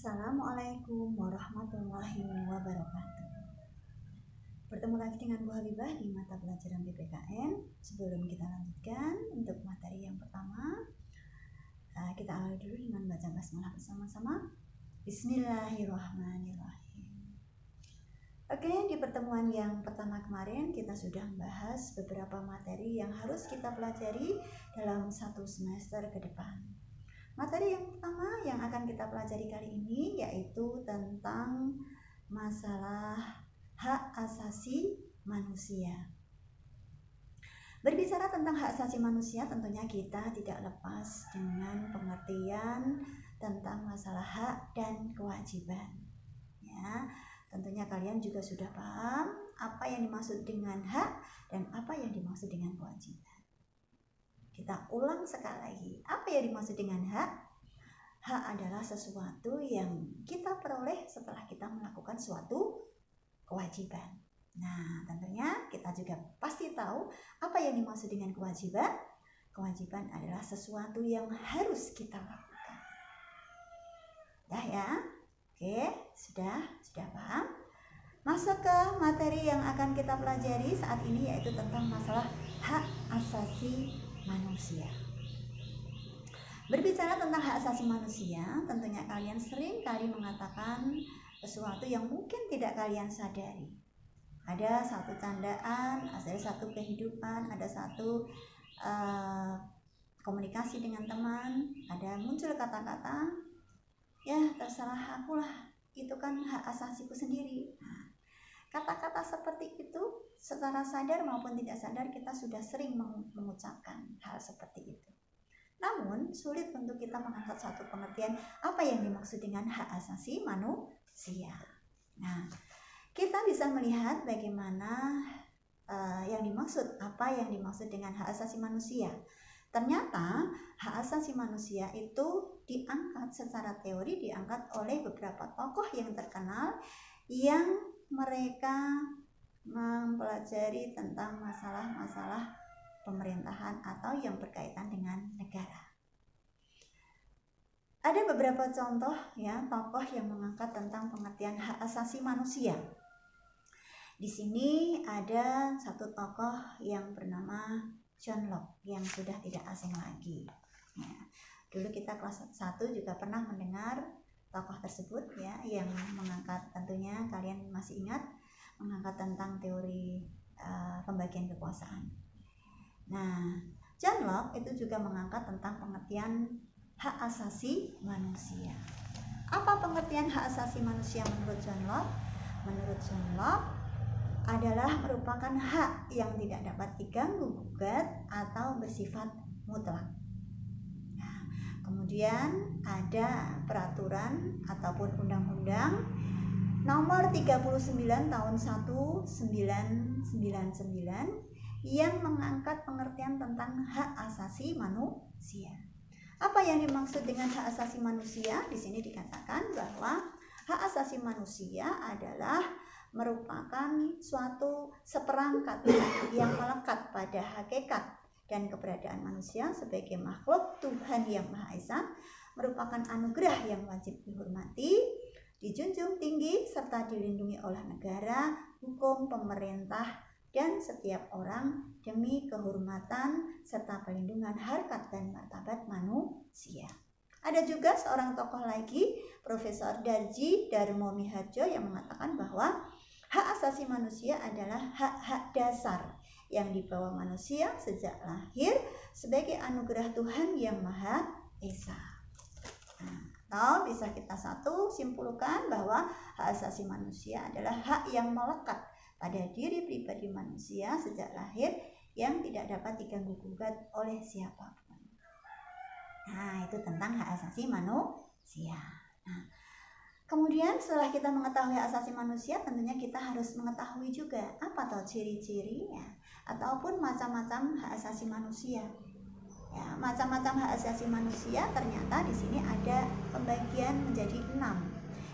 Assalamualaikum warahmatullahi wabarakatuh. Bertemu lagi dengan Bu Halibah di mata pelajaran PPKN. Sebelum kita lanjutkan untuk materi yang pertama, kita awali dulu dengan baca basmalah bersama-sama. Bismillahirrahmanirrahim. Oke, di pertemuan yang pertama kemarin kita sudah membahas beberapa materi yang harus kita pelajari dalam satu semester ke depan. Materi yang pertama yang akan kita pelajari kali ini yaitu tentang masalah hak asasi manusia. Berbicara tentang hak asasi manusia, tentunya kita tidak lepas dengan pengertian tentang masalah hak dan kewajiban. Ya, tentunya kalian juga sudah paham apa yang dimaksud dengan hak dan apa yang dimaksud dengan kewajiban. Kita ulang sekali lagi, apa yang dimaksud dengan hak? Hak adalah sesuatu yang kita peroleh setelah kita melakukan suatu kewajiban. Nah, tentunya kita juga pasti tahu apa yang dimaksud dengan kewajiban. Kewajiban adalah sesuatu yang harus kita lakukan. Dah ya? Oke, sudah paham? Masuk ke materi yang akan kita pelajari saat ini yaitu tentang masalah hak asasi manusia. Berbicara tentang hak asasi manusia, tentunya kalian sering kali mengatakan sesuatu yang mungkin tidak kalian sadari. Ada satu candaan, ada satu kehidupan, ada satu komunikasi dengan teman, ada muncul kata-kata, ya terserah akulah, itu kan hak asasiku sendiri. Nah, kata-kata seperti itu secara sadar maupun tidak sadar kita sudah sering mengucapkan hal seperti itu. Namun sulit untuk kita mengangkat satu pengertian apa yang dimaksud dengan hak asasi manusia. Nah, kita bisa melihat bagaimana apa yang dimaksud dengan hak asasi manusia. Ternyata hak asasi manusia itu diangkat secara teori, diangkat oleh beberapa tokoh yang terkenal yang mereka mempelajari tentang masalah-masalah pemerintahan atau yang berkaitan dengan negara. Ada beberapa contoh ya tokoh yang mengangkat tentang pengertian hak asasi manusia. Di sini ada satu tokoh yang bernama John Locke yang sudah tidak asing lagi. Ya, dulu kita kelas 1 juga pernah mendengar tokoh tersebut ya yang mengangkat, tentunya kalian masih ingat, mengangkat tentang teori pembagian kekuasaan. Nah, John Locke itu juga mengangkat tentang pengertian hak asasi manusia. Apa pengertian hak asasi manusia menurut John Locke? Menurut John Locke adalah merupakan hak yang tidak dapat diganggu-gugat atau bersifat mutlak. Nah, kemudian ada peraturan ataupun undang-undang nomor 39 tahun 1999 yang mengangkat pengertian tentang hak asasi manusia. Apa yang dimaksud dengan hak asasi manusia? Di sini dikatakan bahwa hak asasi manusia adalah merupakan suatu seperangkat yang melekat pada hakikat dan keberadaan manusia sebagai makhluk Tuhan yang Maha Esa, merupakan anugerah yang wajib dihormati, dijunjung tinggi serta dilindungi oleh negara, hukum, pemerintah, dan setiap orang demi kehormatan serta perlindungan harkat dan martabat manusia. Ada juga seorang tokoh lagi, Profesor Darji Darmo Miharjo, yang mengatakan bahwa hak asasi manusia adalah hak-hak dasar yang dibawa manusia sejak lahir sebagai anugerah Tuhan yang Maha Esa. Atau bisa kita simpulkan bahwa hak asasi manusia adalah hak yang melekat pada diri pribadi manusia sejak lahir yang tidak dapat diganggu-gugat oleh siapapun. Nah, itu tentang hak asasi manusia. Nah, kemudian setelah kita mengetahui hak asasi manusia, tentunya kita harus mengetahui juga apa toh ciri-cirinya ataupun macam-macam hak asasi manusia. Ya, macam-macam hak asasi manusia ternyata di sini ada pembagian menjadi 6.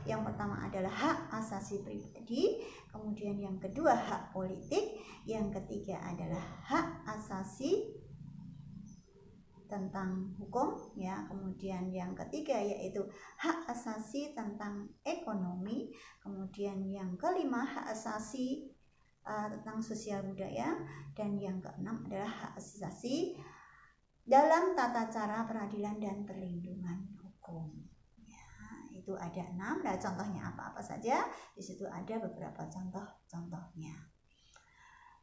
Yang pertama adalah hak asasi pribadi, kemudian yang kedua hak politik, yang ketiga adalah hak asasi tentang hukum ya. Kemudian yang ketiga yaitu hak asasi tentang ekonomi. Kemudian yang kelima hak asasi tentang sosial budaya, dan yang keenam adalah hak asasi dalam tata cara peradilan dan perlindungan hukum. Ya, itu ada 6. Nah, contohnya apa-apa saja? Di situ ada beberapa contoh-contohnya.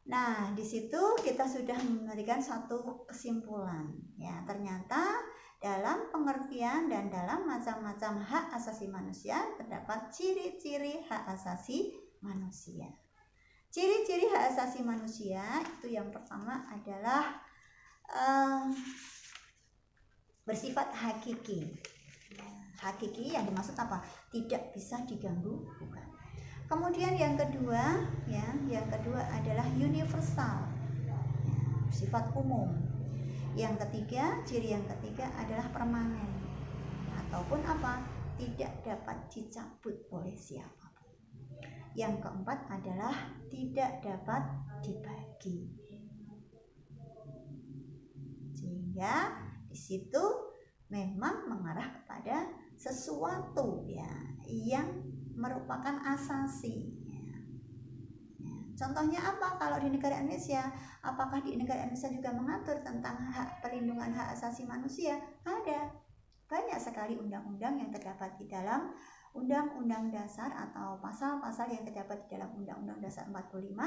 Nah, di situ kita sudah memberikan satu kesimpulan. Ya, ternyata dalam pengertian dan dalam macam-macam hak asasi manusia terdapat ciri-ciri hak asasi manusia. Ciri-ciri hak asasi manusia itu yang pertama adalah bersifat hakiki. Hakiki yang dimaksud apa? Tidak bisa diganggu gugat. Kemudian yang kedua adalah universal, bersifat umum. Yang ketiga, ciri yang ketiga adalah permanen, ataupun apa? Tidak dapat dicabut oleh siapapun. Yang keempat adalah tidak dapat dibagi. Sehingga di situ memang mengarah kepada sesuatu ya yang merupakan asasi. Contohnya apa kalau di negara Indonesia? Apakah di negara Indonesia juga mengatur tentang hak perlindungan hak asasi manusia? Ada. Banyak sekali undang-undang yang terdapat di dalam Undang-Undang Dasar atau pasal-pasal yang terdapat di dalam Undang-Undang Dasar 45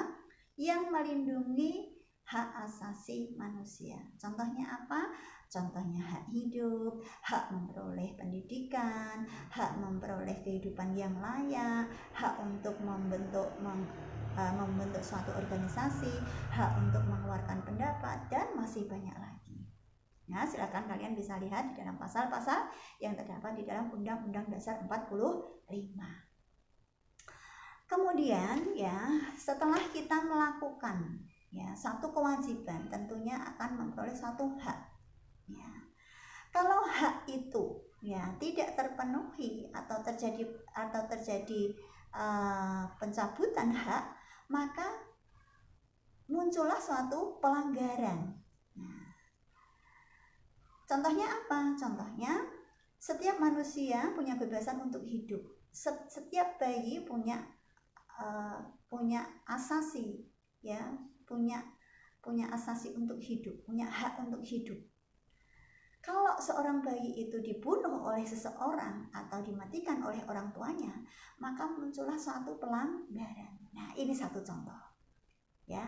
yang melindungi hak asasi manusia. Contohnya apa? Contohnya hak hidup, hak memperoleh pendidikan, hak memperoleh kehidupan yang layak, hak untuk membentuk suatu organisasi, hak untuk mengeluarkan pendapat, dan masih banyak lagi. Nah, silakan kalian bisa lihat di dalam pasal-pasal yang terdapat di dalam Undang-Undang Dasar 45. Kemudian ya, setelah kita melakukan ya satu kewajiban, tentunya akan memperoleh satu hak. Ya. Kalau hak itu ya tidak terpenuhi atau terjadi pencabutan hak, maka muncullah suatu pelanggaran. Nah, contohnya apa? Contohnya setiap manusia punya kebebasan untuk hidup. Setiap bayi punya asasi ya, punya asasi untuk hidup, punya hak untuk hidup. Kalau seorang bayi itu dibunuh oleh seseorang atau dimatikan oleh orang tuanya, maka muncullah suatu pelanggaran. Nah, ini satu contoh. Ya.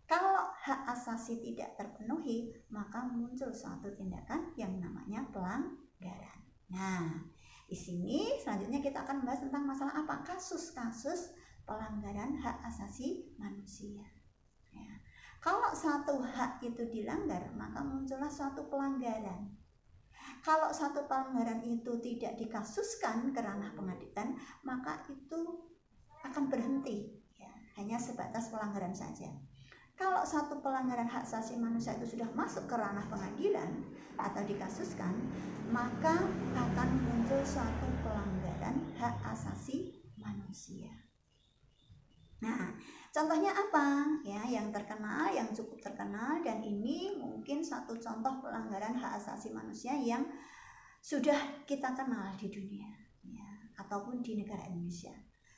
Kalau hak asasi tidak terpenuhi, maka muncul suatu tindakan yang namanya pelanggaran. Nah, di sini selanjutnya kita akan membahas tentang masalah apa? Kasus-kasus pelanggaran hak asasi manusia. Ya. Kalau satu hak itu dilanggar, maka muncullah suatu pelanggaran. Kalau satu pelanggaran itu tidak dikasuskan ke ranah pengadilan, maka itu akan berhenti, ya, hanya sebatas pelanggaran saja. Kalau satu pelanggaran hak asasi manusia itu sudah masuk ke ranah pengadilan atau dikasuskan, maka akan muncul suatu pelanggaran hak asasi manusia. Nah, contohnya apa? Ya, yang terkenal, yang cukup terkenal, dan ini mungkin satu contoh pelanggaran hak asasi manusia yang sudah kita kenal di dunia, ya, ataupun di negara Indonesia.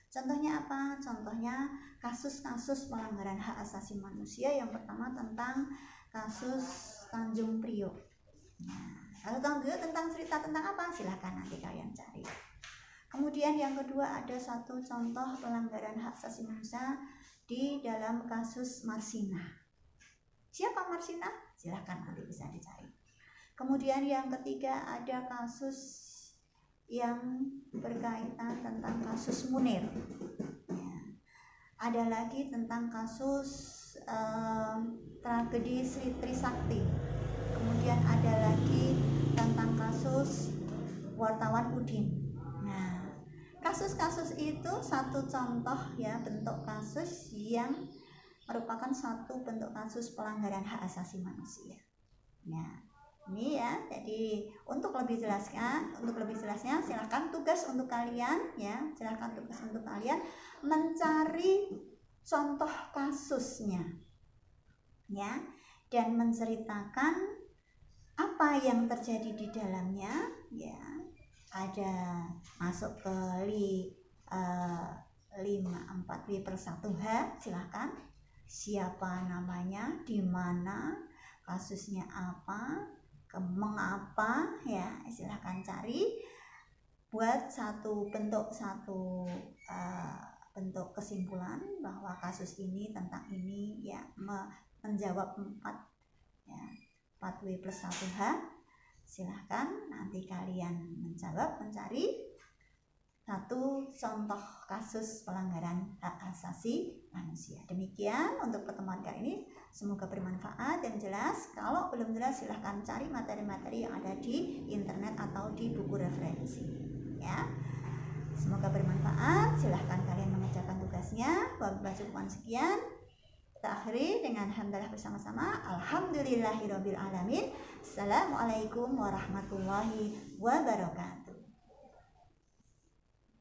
Contohnya apa? Contohnya kasus-kasus pelanggaran hak asasi manusia. Yang pertama tentang kasus Tanjung Priok. Nah, kasus Tanjung Priok tentang cerita tentang apa? Silahkan nanti kalian cari. Kemudian yang kedua ada satu contoh pelanggaran hak asasi manusia di dalam kasus Marsina. Siapa Marsina? Silahkan nanti bisa dicari. Kemudian yang ketiga ada kasus yang berkaitan tentang kasus Munir. Ya. Ada lagi tentang kasus tragedi Sri Trisakti. Kemudian ada lagi tentang kasus wartawan Udin. Nah, kasus-kasus itu satu contoh ya bentuk kasus yang merupakan satu bentuk kasus pelanggaran hak asasi manusia. Ya, ini ya. Jadi untuk lebih jelasnya silakan tugas untuk kalian ya, silakan tugas untuk kalian mencari contoh kasusnya ya dan menceritakan Apa yang terjadi di dalamnya? Ya, ada masuk ke 4W/1H, silahkan. Siapa namanya, di mana, kasusnya apa, mengapa, ya silahkan cari, buat bentuk kesimpulan bahwa kasus ini tentang ini, ya menjawab 4W+1H. silahkan nanti kalian mencari satu contoh kasus pelanggaran hak asasi manusia. Demikian untuk pertemuan kali ini, semoga bermanfaat dan jelas. Kalau belum jelas silahkan cari materi-materi yang ada di internet atau di buku referensi, ya. Semoga bermanfaat. Silahkan kalian mengerjakan tugasnya. Wabillahi sekian. Kita akhiri dengan hamdalah bersama-sama. Alhamdulillahirabbil alamin. Assalamualaikum warahmatullahi wabarakatuh.